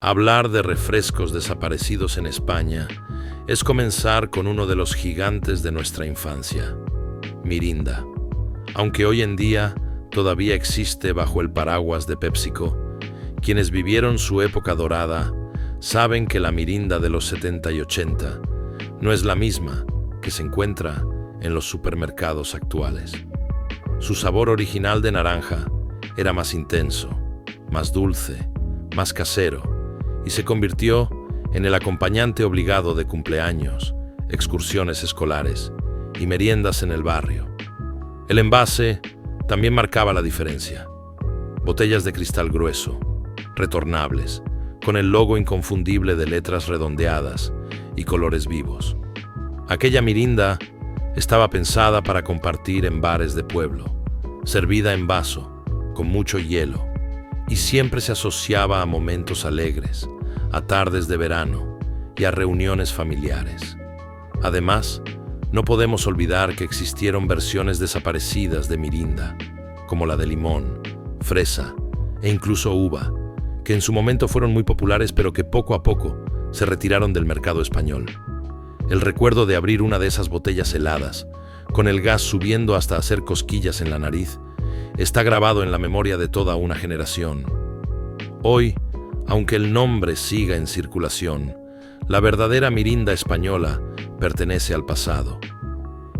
Hablar de refrescos desaparecidos en España es comenzar con uno de los gigantes de nuestra infancia, Mirinda. Aunque hoy en día todavía existe bajo el paraguas de PepsiCo, quienes vivieron su época dorada saben que la Mirinda de los 70 y 80 no es la misma que se encuentra en los supermercados actuales. Su sabor original de naranja era más intenso, más dulce, más casero, y se convirtió en el acompañante obligado de cumpleaños, excursiones escolares y meriendas en el barrio. El envase también marcaba la diferencia. Botellas de cristal grueso, retornables, con el logo inconfundible de letras redondeadas y colores vivos. Aquella Mirinda estaba pensada para compartir en bares de pueblo, servida en vaso, con mucho hielo, y siempre se asociaba a momentos alegres, a tardes de verano y a reuniones familiares. Además, no podemos olvidar que existieron versiones desaparecidas de Mirinda, como la de limón, fresa e incluso uva, que en su momento fueron muy populares pero que poco a poco se retiraron del mercado español. El recuerdo de abrir una de esas botellas heladas, con el gas subiendo hasta hacer cosquillas en la nariz, está grabado en la memoria de toda una generación. Hoy, aunque el nombre siga en circulación, la verdadera Mirinda española pertenece al pasado.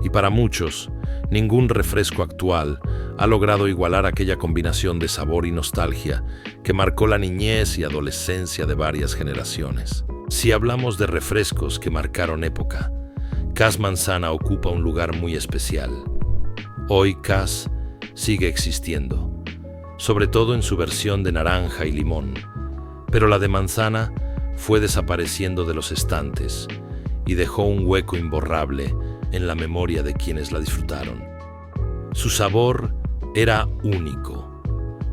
Y para muchos, ningún refresco actual ha logrado igualar aquella combinación de sabor y nostalgia que marcó la niñez y adolescencia de varias generaciones. Si hablamos de refrescos que marcaron época, Cass Manzana ocupa un lugar muy especial. Hoy Cass sigue existiendo, sobre todo en su versión de naranja y limón, pero la de manzana fue desapareciendo de los estantes y dejó un hueco imborrable en la memoria de quienes la disfrutaron. Su sabor era único,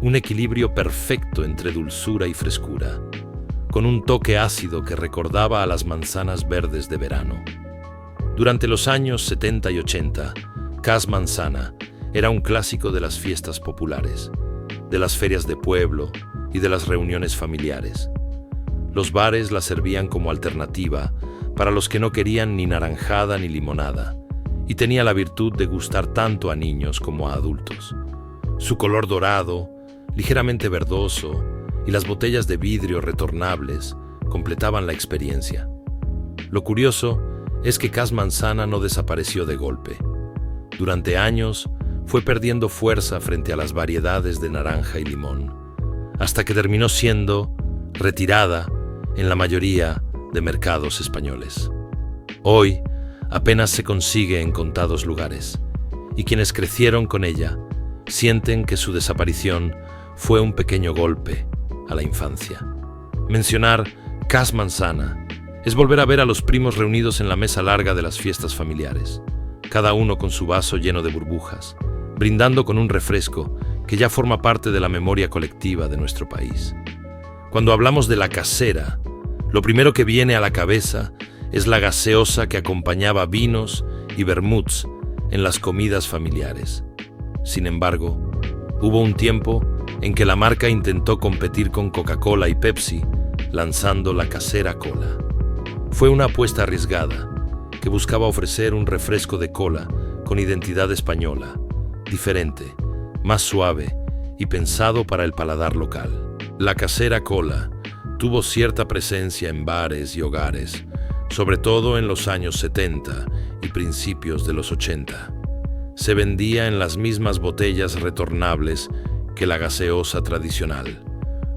un equilibrio perfecto entre dulzura y frescura, con un toque ácido que recordaba a las manzanas verdes de verano. Durante los años 70 y 80, Cass Manzana era un clásico de las fiestas populares, de las ferias de pueblo y de las reuniones familiares. Los bares la servían como alternativa para los que no querían ni naranjada ni limonada, y tenía la virtud de gustar tanto a niños como a adultos. Su color dorado, ligeramente verdoso, y las botellas de vidrio retornables completaban la experiencia. Lo curioso es que Cass Manzana no desapareció de golpe. Durante años fue perdiendo fuerza frente a las variedades de naranja y limón, hasta que terminó siendo retirada en la mayoría de mercados españoles. Hoy apenas se consigue en contados lugares, y quienes crecieron con ella sienten que su desaparición fue un pequeño golpe a la infancia. Mencionar Cass Manzana es volver a ver a los primos reunidos en la mesa larga de las fiestas familiares, cada uno con su vaso lleno de burbujas, brindando con un refresco que ya forma parte de la memoria colectiva de nuestro país. Cuando hablamos de la casera, lo primero que viene a la cabeza es la gaseosa que acompañaba vinos y vermuts en las comidas familiares. Sin embargo, hubo un tiempo en que la marca intentó competir con Coca-Cola y Pepsi, lanzando la Casera Cola. Fue una apuesta arriesgada, que buscaba ofrecer un refresco de cola con identidad española, diferente, más suave y pensado para el paladar local. La Casera Cola tuvo cierta presencia en bares y hogares, sobre todo en los años 70 y principios de los 80. Se vendía en las mismas botellas retornables que la gaseosa tradicional,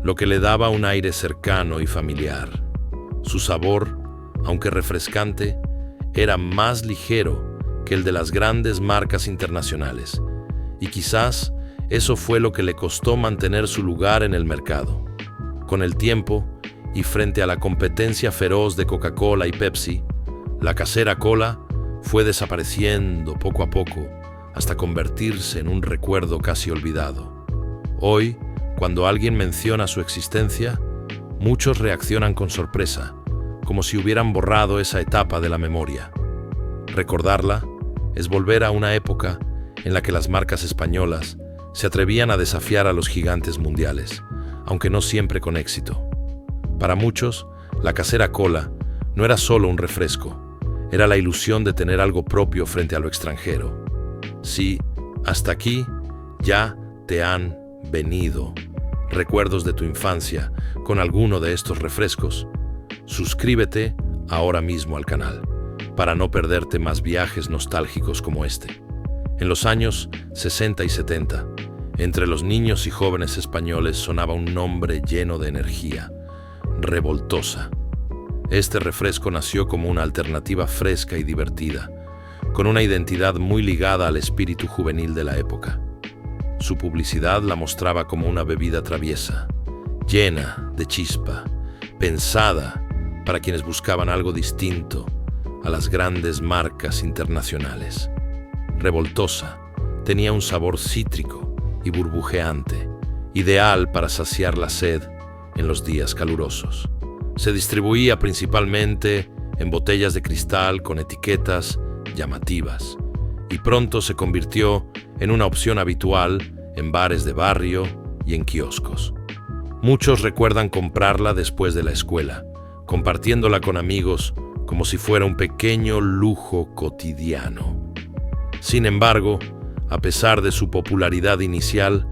lo que le daba un aire cercano y familiar. Su sabor, aunque refrescante, era más ligero que el de las grandes marcas internacionales, y quizás eso fue lo que le costó mantener su lugar en el mercado. Con el tiempo, y frente a la competencia feroz de Coca-Cola y Pepsi, la Casera Cola fue desapareciendo poco a poco hasta convertirse en un recuerdo casi olvidado. Hoy, cuando alguien menciona su existencia, muchos reaccionan con sorpresa, como si hubieran borrado esa etapa de la memoria. Recordarla es volver a una época en la que las marcas españolas se atrevían a desafiar a los gigantes mundiales, aunque no siempre con éxito. Para muchos, la casera cola no era solo un refresco, era la ilusión de tener algo propio frente a lo extranjero. Sí, hasta aquí ya te han venido recuerdos de tu infancia con alguno de estos refrescos. Suscríbete ahora mismo al canal para no perderte más viajes nostálgicos como este. En los años 60 y 70, entre los niños y jóvenes españoles sonaba un nombre lleno de energía: Revoltosa. Este refresco nació como una alternativa fresca y divertida, con una identidad muy ligada al espíritu juvenil de la época. Su publicidad la mostraba como una bebida traviesa, llena de chispa, pensada para quienes buscaban algo distinto a las grandes marcas internacionales. Revoltosa tenía un sabor cítrico y burbujeante, ideal para saciar la sed en los días calurosos. Se distribuía principalmente en botellas de cristal con etiquetas llamativas y pronto se convirtió en una opción habitual en bares de barrio y en kioscos. Muchos recuerdan comprarla después de la escuela, compartiéndola con amigos como si fuera un pequeño lujo cotidiano. Sin embargo, a pesar de su popularidad inicial,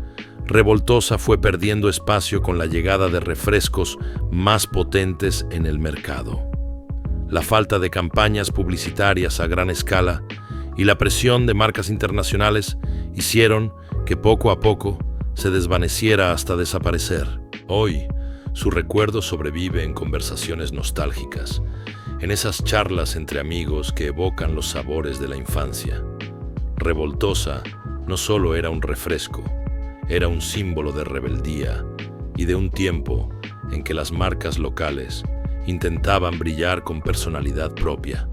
Revoltosa fue perdiendo espacio con la llegada de refrescos más potentes en el mercado. La falta de campañas publicitarias a gran escala y la presión de marcas internacionales hicieron que poco a poco se desvaneciera hasta desaparecer. Hoy, su recuerdo sobrevive en conversaciones nostálgicas, en esas charlas entre amigos que evocan los sabores de la infancia. Revoltosa no solo era un refresco, era un símbolo de rebeldía y de un tiempo en que las marcas locales intentaban brillar con personalidad propia.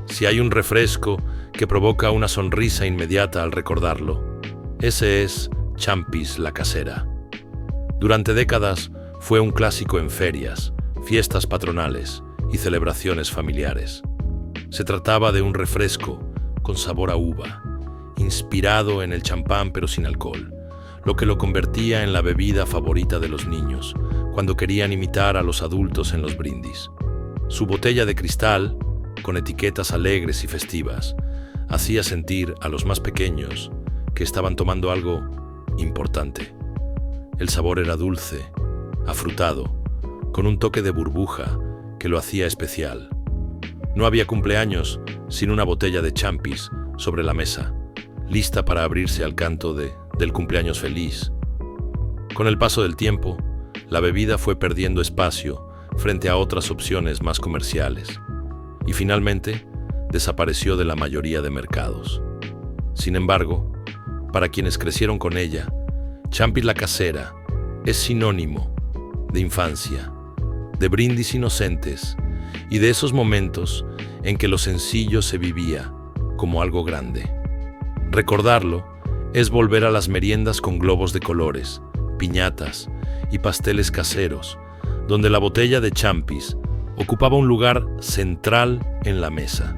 Si hay un refresco que provoca una sonrisa inmediata al recordarlo, ese es Champis la Casera. Durante décadas fue un clásico en ferias, fiestas patronales y celebraciones familiares. Se trataba de un refresco con sabor a uva, inspirado en el champán pero sin alcohol, lo que lo convertía en la bebida favorita de los niños cuando querían imitar a los adultos en los brindis. Su botella de cristal, con etiquetas alegres y festivas, hacía sentir a los más pequeños que estaban tomando algo importante. El sabor era dulce, afrutado, con un toque de burbuja que lo hacía especial. No había cumpleaños sin una botella de Champis sobre la mesa, lista para abrirse al canto del cumpleaños feliz. Con el paso del tiempo, la bebida fue perdiendo espacio frente a otras opciones más comerciales y finalmente desapareció de la mayoría de mercados. Sin embargo, para quienes crecieron con ella, Champis la Casera es sinónimo de infancia, de brindis inocentes y de esos momentos en que lo sencillo se vivía como algo grande. Recordarlo es volver a las meriendas con globos de colores, piñatas y pasteles caseros, donde la botella de Champis ocupaba un lugar central en la mesa.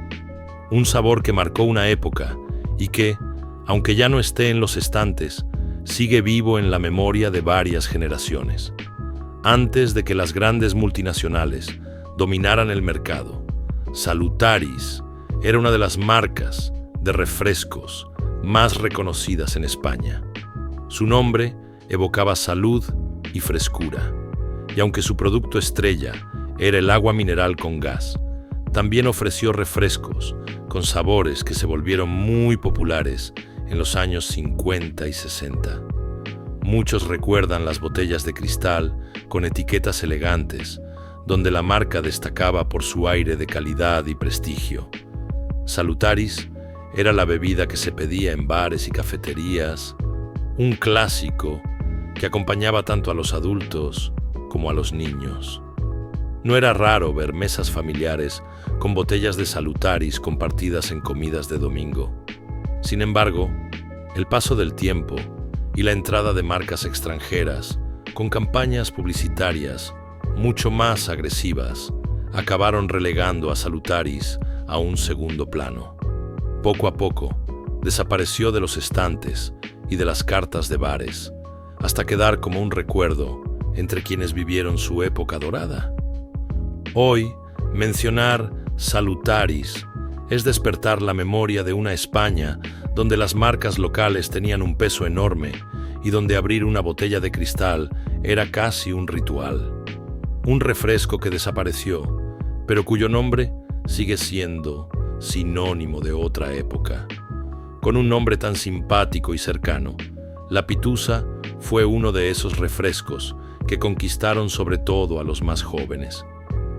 Un sabor que marcó una época y que, aunque ya no esté en los estantes, sigue vivo en la memoria de varias generaciones. Antes de que las grandes multinacionales dominaran el mercado, Salutaris era una de las marcas de refrescos más reconocidas en España. Su nombre evocaba salud y frescura, y aunque su producto estrella era el agua mineral con gas, también ofreció refrescos con sabores que se volvieron muy populares en los años 50 y 60. Muchos recuerdan las botellas de cristal con etiquetas elegantes, donde la marca destacaba por su aire de calidad y prestigio. Salutaris era la bebida que se pedía en bares y cafeterías, un clásico que acompañaba tanto a los adultos como a los niños. No era raro ver mesas familiares con botellas de Salutaris compartidas en comidas de domingo. Sin embargo, el paso del tiempo y la entrada de marcas extranjeras con campañas publicitarias mucho más agresivas acabaron relegando a Salutaris a un segundo plano. Poco a poco, desapareció de los estantes y de las cartas de bares, hasta quedar como un recuerdo entre quienes vivieron su época dorada. Hoy, mencionar Salutaris es despertar la memoria de una España donde las marcas locales tenían un peso enorme y donde abrir una botella de cristal era casi un ritual. Un refresco que desapareció, pero cuyo nombre sigue siendo sinónimo de otra época. Con un nombre tan simpático y cercano, la Pitusa fue uno de esos refrescos que conquistaron sobre todo a los más jóvenes.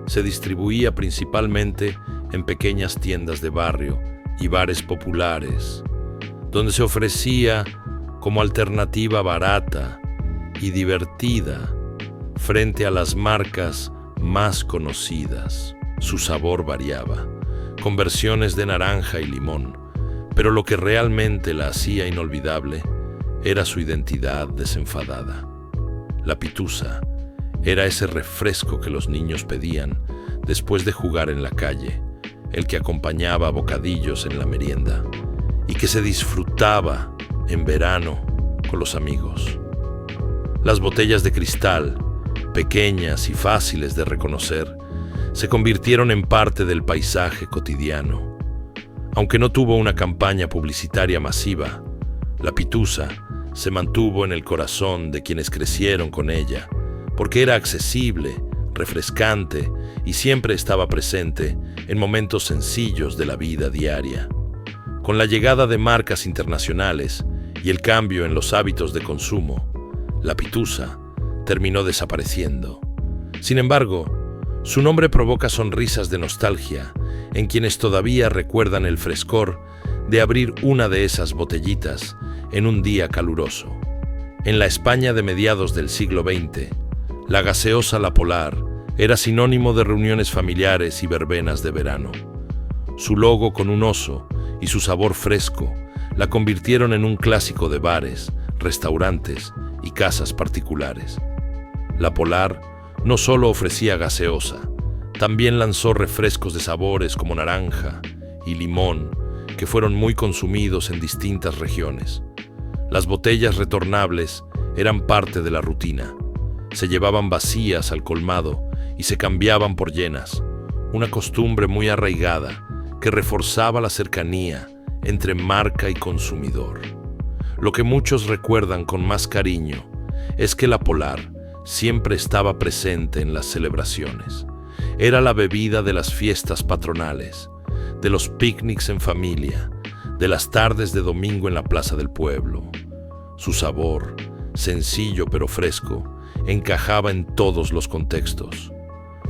Se distribuía principalmente en pequeñas tiendas de barrio y bares populares, donde se ofrecía como alternativa barata y divertida frente a las marcas más conocidas. Su sabor variaba, con versiones de naranja y limón, pero lo que realmente la hacía inolvidable era su identidad desenfadada. La Pitusa era ese refresco que los niños pedían después de jugar en la calle, el que acompañaba bocadillos en la merienda y que se disfrutaba en verano con los amigos. Las botellas de cristal, pequeñas y fáciles de reconocer, se convirtieron en parte del paisaje cotidiano. Aunque no tuvo una campaña publicitaria masiva, la Pitusa se mantuvo en el corazón de quienes crecieron con ella, porque era accesible, refrescante y siempre estaba presente en momentos sencillos de la vida diaria. Con la llegada de marcas internacionales y el cambio en los hábitos de consumo, la Pitusa terminó desapareciendo. Sin embargo, su nombre provoca sonrisas de nostalgia en quienes todavía recuerdan el frescor de abrir una de esas botellitas en un día caluroso. En la España de mediados del siglo XX, la gaseosa La Polar era sinónimo de reuniones familiares y verbenas de verano. Su logo con un oso y su sabor fresco la convirtieron en un clásico de bares, restaurantes y casas particulares. La Polar no solo ofrecía gaseosa, también lanzó refrescos de sabores como naranja y limón, que fueron muy consumidos en distintas regiones. Las botellas retornables eran parte de la rutina. Se llevaban vacías al colmado y se cambiaban por llenas, una costumbre muy arraigada que reforzaba la cercanía entre marca y consumidor. Lo que muchos recuerdan con más cariño es que la Polar siempre estaba presente en las celebraciones. Era la bebida de las fiestas patronales, de los picnics en familia, de las tardes de domingo en la plaza del pueblo. Su sabor, sencillo pero fresco, encajaba en todos los contextos.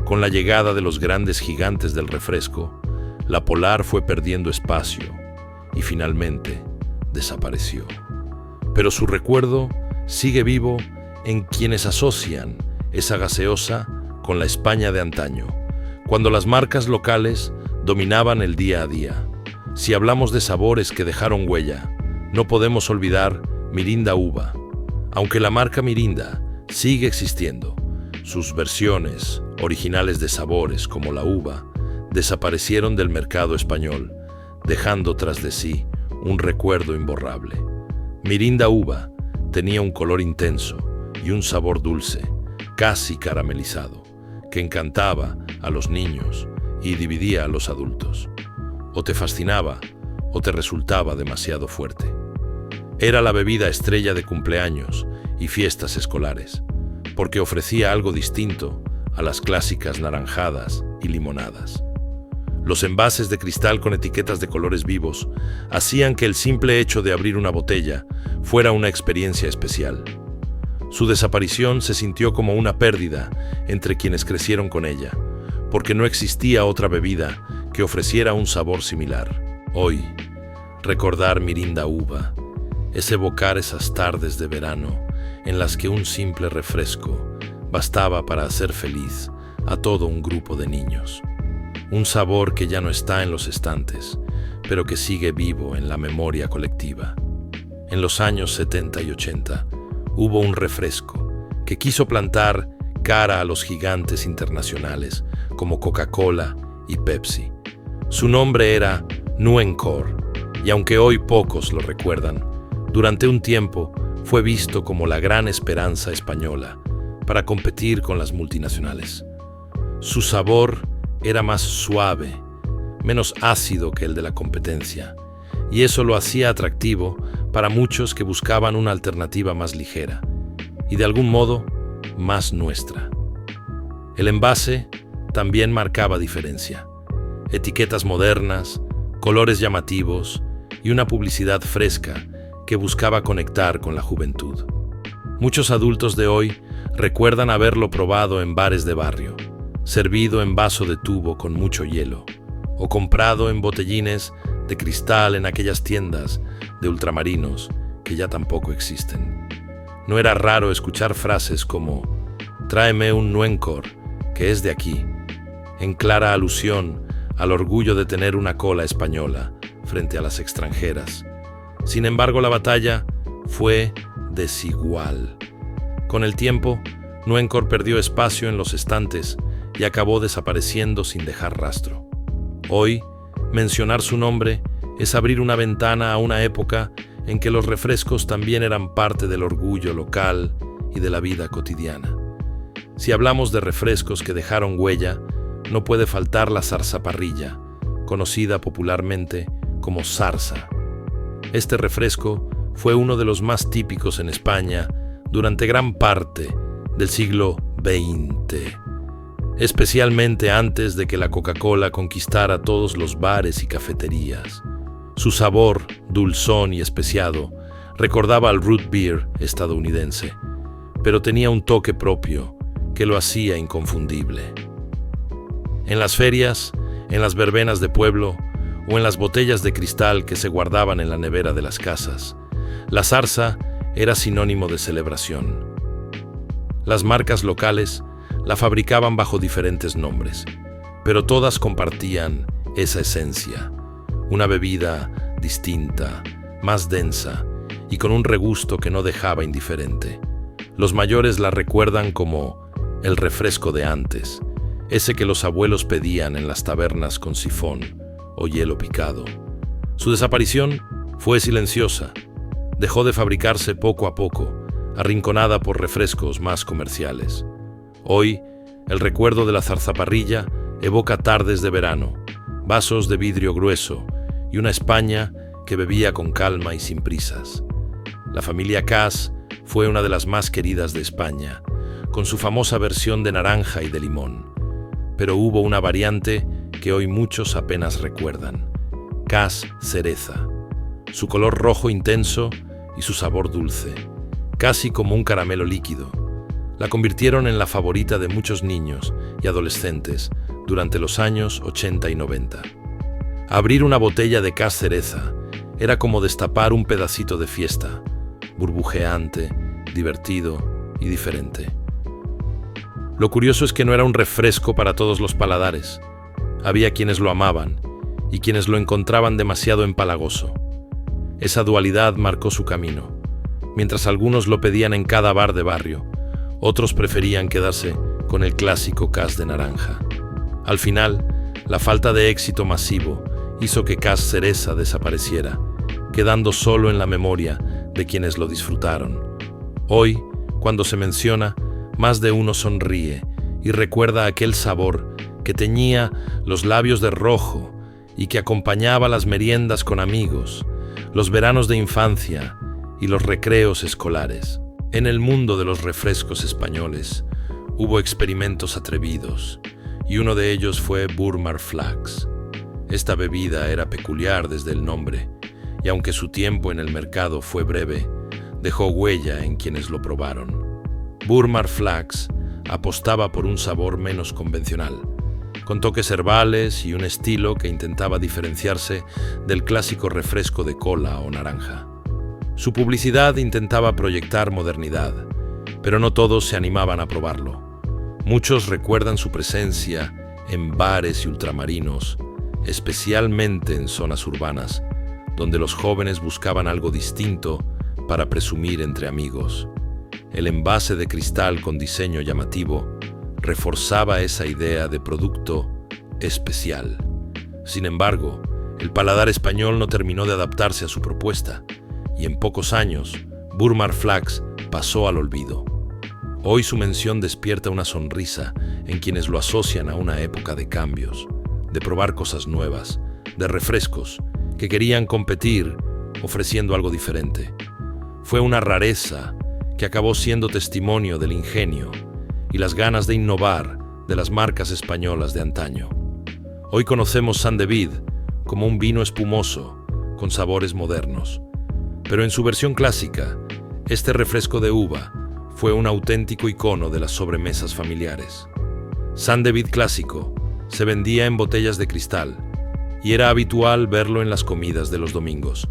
Con la llegada de los grandes gigantes del refresco, la Polar fue perdiendo espacio y finalmente desapareció. Pero su recuerdo sigue vivo en quienes asocian esa gaseosa con la España de antaño, cuando las marcas locales dominaban el día a día. Si hablamos de sabores que dejaron huella, no podemos olvidar Mirinda Uva. Aunque la marca Mirinda sigue existiendo, sus versiones originales de sabores como la uva desaparecieron del mercado español, dejando tras de sí un recuerdo imborrable. Mirinda Uva tenía un color intenso y un sabor dulce, casi caramelizado, que encantaba a los niños y dividía a los adultos. O te fascinaba o te resultaba demasiado fuerte. Era la bebida estrella de cumpleaños y fiestas escolares, porque ofrecía algo distinto a las clásicas naranjadas y limonadas. Los envases de cristal con etiquetas de colores vivos hacían que el simple hecho de abrir una botella fuera una experiencia especial. Su desaparición se sintió como una pérdida entre quienes crecieron con ella, porque no existía otra bebida que ofreciera un sabor similar. Hoy, recordar Mirinda Uva es evocar esas tardes de verano en las que un simple refresco bastaba para hacer feliz a todo un grupo de niños. Un sabor que ya no está en los estantes, pero que sigue vivo en la memoria colectiva. En los años 70 y 80 hubo un refresco que quiso plantar cara a los gigantes internacionales como Coca-Cola y Pepsi. Su nombre era Nuencor, y aunque hoy pocos lo recuerdan, durante un tiempo fue visto como la gran esperanza española para competir con las multinacionales. Su sabor era más suave, menos ácido que el de la competencia, y eso lo hacía atractivo para muchos que buscaban una alternativa más ligera y de algún modo más nuestra. El envase también marcaba diferencia. Etiquetas modernas, colores llamativos y una publicidad fresca que buscaba conectar con la juventud. Muchos adultos de hoy recuerdan haberlo probado en bares de barrio, servido en vaso de tubo con mucho hielo, o comprado en botellines de cristal en aquellas tiendas de ultramarinos que ya tampoco existen. No era raro escuchar frases como «Tráeme un Nuencor, que es de aquí», en clara alusión al orgullo de tener una cola española frente a las extranjeras. Sin embargo, la batalla fue desigual. Con el tiempo, Nuencor perdió espacio en los estantes y acabó desapareciendo sin dejar rastro. Hoy, mencionar su nombre es abrir una ventana a una época en que los refrescos también eran parte del orgullo local y de la vida cotidiana. Si hablamos de refrescos que dejaron huella, no puede faltar la zarzaparrilla, conocida popularmente como zarza. Este refresco fue uno de los más típicos en España durante gran parte del siglo XX, especialmente antes de que la Coca-Cola conquistara todos los bares y cafeterías. Su sabor, dulzón y especiado, recordaba al root beer estadounidense, pero tenía un toque propio que lo hacía inconfundible. En las ferias, en las verbenas de pueblo o en las botellas de cristal que se guardaban en la nevera de las casas, la zarza era sinónimo de celebración. Las marcas locales la fabricaban bajo diferentes nombres, pero todas compartían esa esencia, una bebida distinta, más densa y con un regusto que no dejaba indiferente. Los mayores la recuerdan como el refresco de antes, ese que los abuelos pedían en las tabernas con sifón o hielo picado. Su desaparición fue silenciosa. Dejó de fabricarse poco a poco, arrinconada por refrescos más comerciales. Hoy, el recuerdo de la zarzaparrilla evoca tardes de verano, vasos de vidrio grueso y una España que bebía con calma y sin prisas. La familia Cass fue una de las más queridas de España, con su famosa versión de naranja y de limón. Pero hubo una variante que hoy muchos apenas recuerdan: Cass cereza. Su color rojo intenso y su sabor dulce, casi como un caramelo líquido, la convirtieron en la favorita de muchos niños y adolescentes durante los años 80 y 90. Abrir una botella de Cass cereza era como destapar un pedacito de fiesta, burbujeante, divertido y diferente. Lo curioso es que no era un refresco para todos los paladares. Había quienes lo amaban y quienes lo encontraban demasiado empalagoso. Esa dualidad marcó su camino. Mientras algunos lo pedían en cada bar de barrio, otros preferían quedarse con el clásico Cass de naranja. Al final, la falta de éxito masivo hizo que Cass cereza desapareciera, quedando solo en la memoria de quienes lo disfrutaron. Hoy, cuando se menciona, más de uno sonríe y recuerda aquel sabor que teñía los labios de rojo y que acompañaba las meriendas con amigos, los veranos de infancia y los recreos escolares. En el mundo de los refrescos españoles hubo experimentos atrevidos y uno de ellos fue Burmar Flax. Esta bebida era peculiar desde el nombre y aunque su tiempo en el mercado fue breve, dejó huella en quienes lo probaron. Burmar Flax apostaba por un sabor menos convencional, con toques herbales y un estilo que intentaba diferenciarse del clásico refresco de cola o naranja. Su publicidad intentaba proyectar modernidad, pero no todos se animaban a probarlo. Muchos recuerdan su presencia en bares y ultramarinos, especialmente en zonas urbanas, donde los jóvenes buscaban algo distinto para presumir entre amigos. El envase de cristal con diseño llamativo reforzaba esa idea de producto especial. Sin embargo, el paladar español no terminó de adaptarse a su propuesta, y en pocos años, Burmar Flax pasó al olvido. Hoy su mención despierta una sonrisa en quienes lo asocian a una época de cambios, de probar cosas nuevas, de refrescos, que querían competir ofreciendo algo diferente. Fue una rareza que acabó siendo testimonio del ingenio y las ganas de innovar de las marcas españolas de antaño. Hoy conocemos San David como un vino espumoso con sabores modernos, pero en su versión clásica, este refresco de uva fue un auténtico icono de las sobremesas familiares. San David clásico se vendía en botellas de cristal y era habitual verlo en las comidas de los domingos,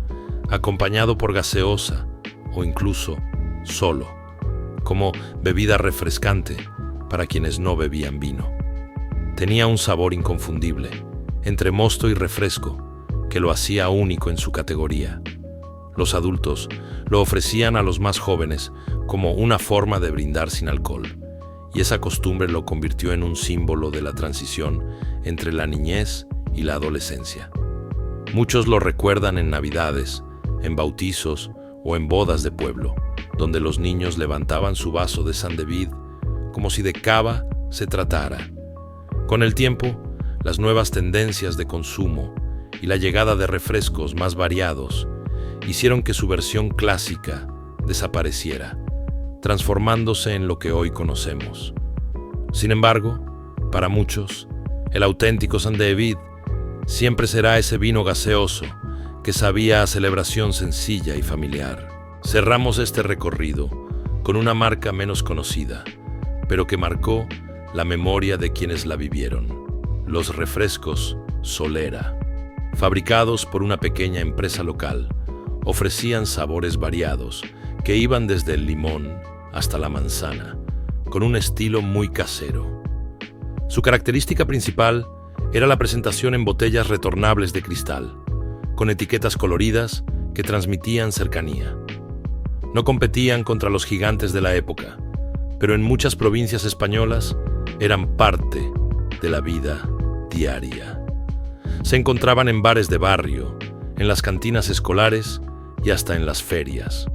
acompañado por gaseosa o incluso solo, como bebida refrescante para quienes no bebían vino. Tenía un sabor inconfundible, entre mosto y refresco, que lo hacía único en su categoría. Los adultos lo ofrecían a los más jóvenes como una forma de brindar sin alcohol, y esa costumbre lo convirtió en un símbolo de la transición entre la niñez y la adolescencia. Muchos lo recuerdan en Navidades, en bautizos o en bodas de pueblo, donde los niños levantaban su vaso de San David como si de cava se tratara. Con el tiempo, las nuevas tendencias de consumo y la llegada de refrescos más variados hicieron que su versión clásica desapareciera, transformándose en lo que hoy conocemos. Sin embargo, para muchos, el auténtico San David siempre será ese vino gaseoso que sabía a celebración sencilla y familiar. Cerramos este recorrido con una marca menos conocida, pero que marcó la memoria de quienes la vivieron: los refrescos Solera. Fabricados por una pequeña empresa local, ofrecían sabores variados que iban desde el limón hasta la manzana, con un estilo muy casero. Su característica principal era la presentación en botellas retornables de cristal, con etiquetas coloridas que transmitían cercanía. No competían contra los gigantes de la época, pero en muchas provincias españolas eran parte de la vida diaria. Se encontraban en bares de barrio, en las cantinas escolares y hasta en las ferias.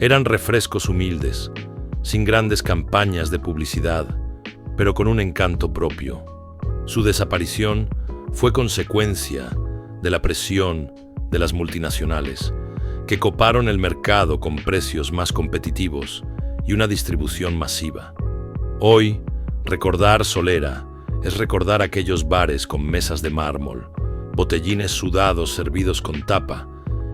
Eran refrescos humildes, sin grandes campañas de publicidad, pero con un encanto propio. Su desaparición fue consecuencia de la presión de las multinacionales, que coparon el mercado con precios más competitivos y una distribución masiva. Hoy, recordar Solera es recordar aquellos bares con mesas de mármol, botellines sudados servidos con tapa,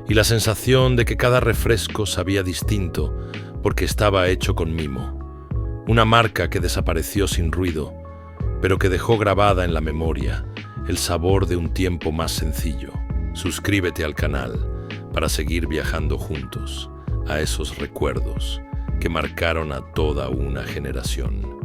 y la sensación de que cada refresco sabía distinto porque estaba hecho con mimo. Una marca que desapareció sin ruido, pero que dejó grabada en la memoria el sabor de un tiempo más sencillo. Suscríbete al canal para seguir viajando juntos a esos recuerdos que marcaron a toda una generación.